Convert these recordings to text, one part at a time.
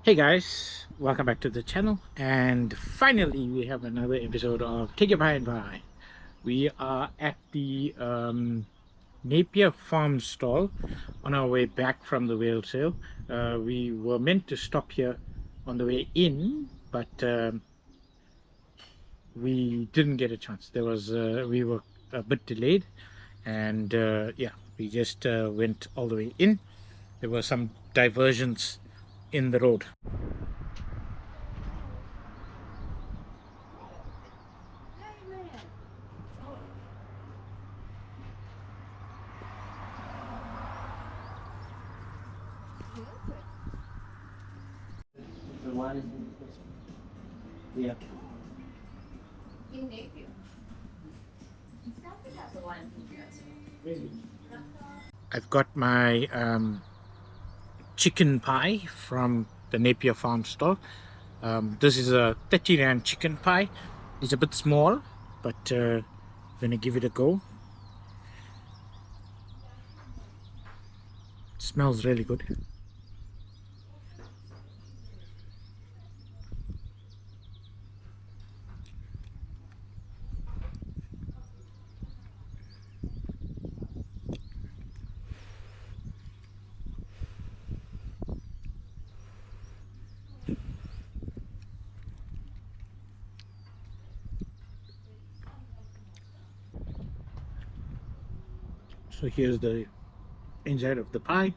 Hey guys, welcome back to the channel, and finally we have another episode of Take Your Pie and Vaai. We are at the Napier Farm stall on our way back from the whale sale. We were meant to stop here on the way in, but we didn't get a chance. We were a bit delayed, and yeah, we just went all the way in. There were some diversions in the road. The one is in yeah. In Napier. Exactly that's the one. I've got my chicken pie from the Napier Farm store. This is a 30 rand chicken pie. It's a bit small, but gonna give it a go. It smells really good. So here's the inside of the pie.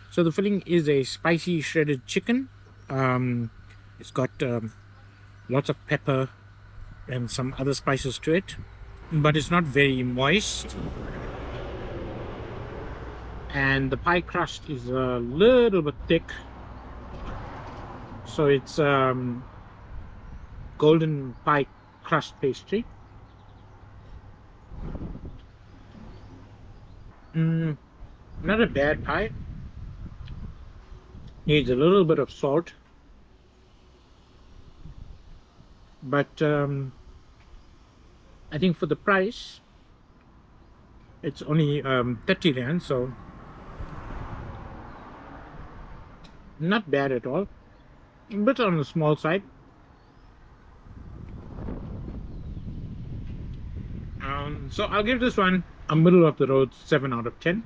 So the filling is a spicy shredded chicken. It's got lots of pepper and some other spices to it, but it's not very moist. And the pie crust is a little bit thick, so it's golden pie crust pastry. Not a bad pie. Needs a little bit of salt, but I think for the price it's only 30 rand, so not bad at all. A bit on the small side. So I'll give this one a middle of the road 7 out of 10.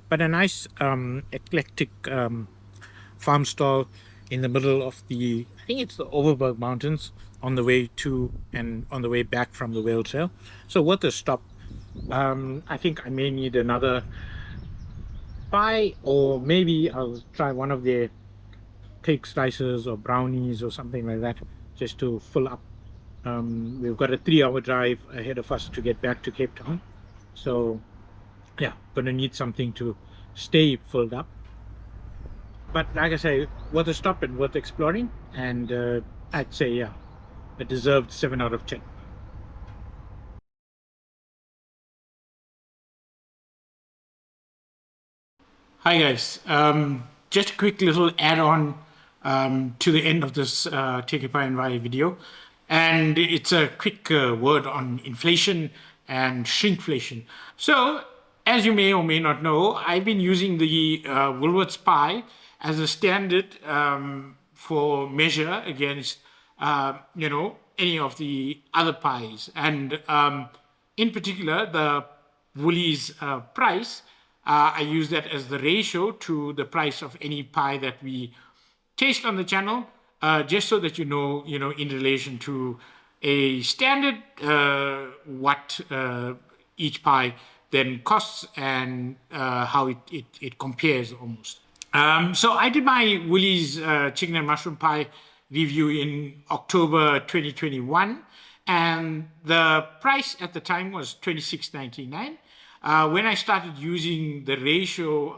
But a nice eclectic farm stall in the middle of I think it's the Overberg Mountains, on the way to and on the way back from the whale trail. So worth a stop. I think I may need another pie, or maybe I'll try one of their cake slices or brownies or something like that, just to fill up. We've got a 3-hour drive ahead of us to get back to Cape Town, so yeah, gonna need something to stay filled up. But like I say, worth a stop and worth exploring, and I'd say yeah, a deserved 7 out of 10. Hi guys, just a quick little add-on to the end of this Take a Pie and Vaai video, and it's a quick word on inflation and shrinkflation. So, as you may or may not know, I've been using the Woolworths pie as a standard for measure against any of the other pies, and in particular the Woolies price. I use that as the ratio to the price of any pie that we taste on the channel, just so that you know, in relation to a standard, what each pie then costs, and how it compares almost. So I did my Woolies chicken and mushroom pie review in October 2021, and the price at the time was $26.99. When I started using the ratio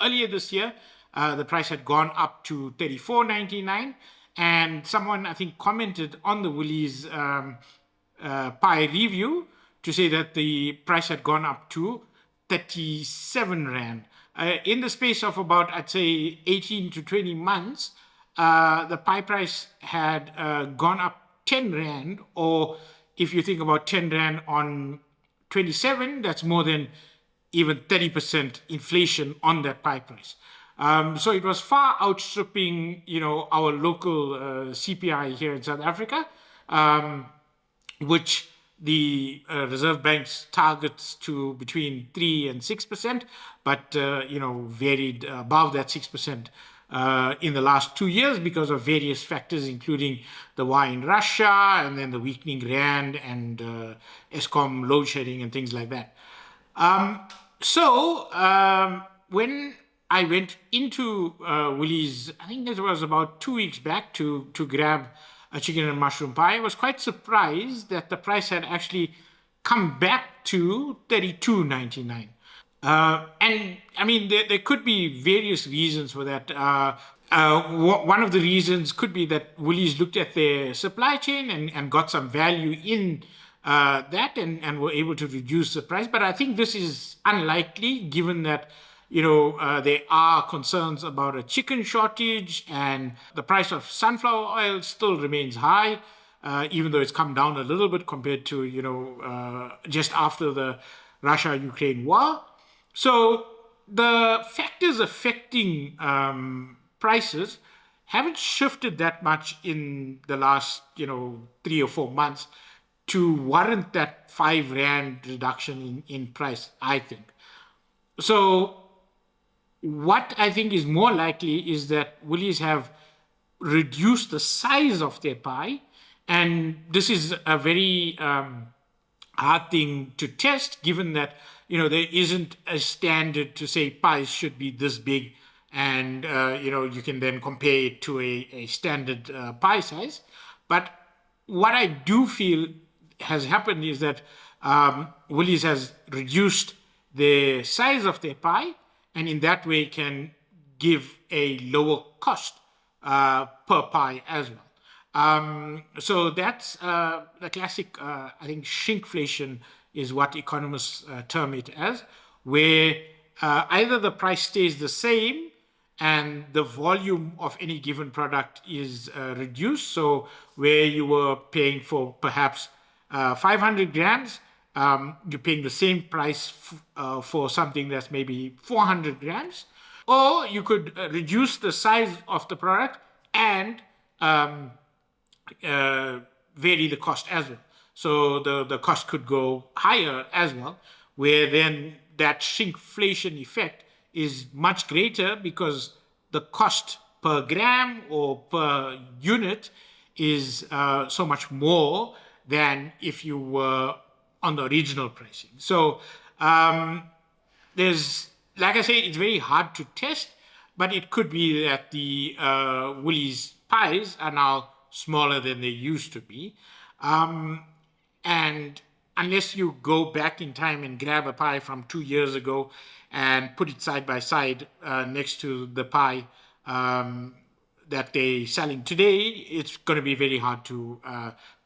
earlier this year, the price had gone up to $34.99, and someone, I think, commented on the Woolies pie review to say that the price had gone up to 37 rand. In the space of about, I'd say, 18 to 20 months, the pie price had gone up 10 rand, or if you think about 10 Rand on 27, that's more than even 30% inflation on that pie price. So it was far outstripping, our local CPI here in South Africa, which the Reserve Bank's targets to between 3 and 6%, but varied above that 6% in the last 2 years because of various factors, including the war in Russia and then the weakening rand and Eskom load shedding and things like that. When I went into Woolies, I think this was about 2 weeks back to grab a chicken and mushroom pie, I was quite surprised that the price had actually come back to 32.99. And I mean, there could be various reasons for that. One of the reasons could be that Woolies looked at their supply chain and got some value in that and were able to reduce the price. But I think this is unlikely given that there are concerns about a chicken shortage and the price of sunflower oil still remains high, even though it's come down a little bit compared to, just after the Russia-Ukraine war. So the factors affecting prices haven't shifted that much in the last, 3 or 4 months to warrant that 5 Rand reduction in price, I think. So what I think is more likely is that Woolies have reduced the size of their pie, and this is a very hard thing to test, given that there isn't a standard to say pies should be this big, and you can then compare it to a standard pie size. But what I do feel has happened is that Woolies has reduced the size of their pie, and in that way can give a lower cost per pie as well. So that's the classic, I think, shrinkflation is what economists term it as, where either the price stays the same and the volume of any given product is reduced. So where you were paying for perhaps 500 grams, you're paying the same price for something that's maybe 400 grams. Or you could reduce the size of the product and vary the cost as well. So the cost could go higher as well, where then that shrinkflation effect is much greater because the cost per gram or per unit is so much more than if you were on the original pricing. So there's, like I say, it's very hard to test, but it could be that the Woolies pies are now smaller than they used to be. And unless you go back in time and grab a pie from 2 years ago and put it side by side next to the pie that they're selling today, it's going to be very hard to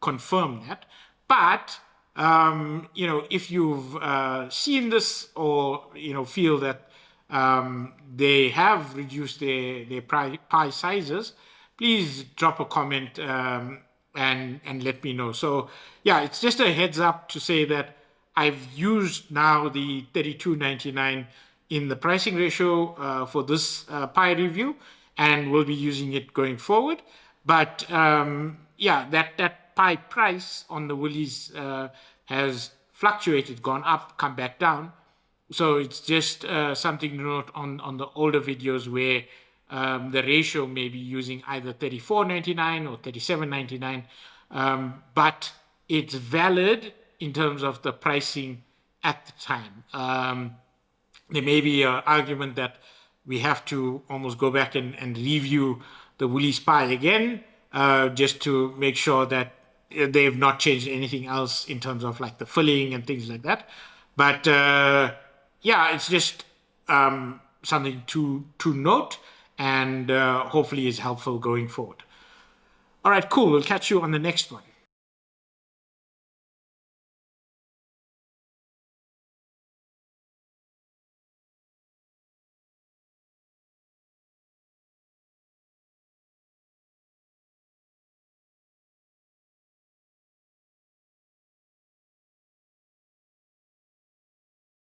confirm that. But if you've seen this or feel that they have reduced their pie sizes, please drop a comment and let me know. So yeah, it's just a heads up to say that I've used now the 32.99 in the pricing ratio for this pie review, and we'll be using it going forward. But that pie price on the Woolies has fluctuated, gone up, come back down. So it's just something to note on the older videos where the ratio may be using either 34.99 or 37.99, but it's valid in terms of the pricing at the time. There may be an argument that we have to almost go back and review the Woolies pie again, just to make sure that they've not changed anything else in terms of like the filling and things like that. But it's just something to note, and hopefully is helpful going forward. All right, cool. We'll catch you on the next one.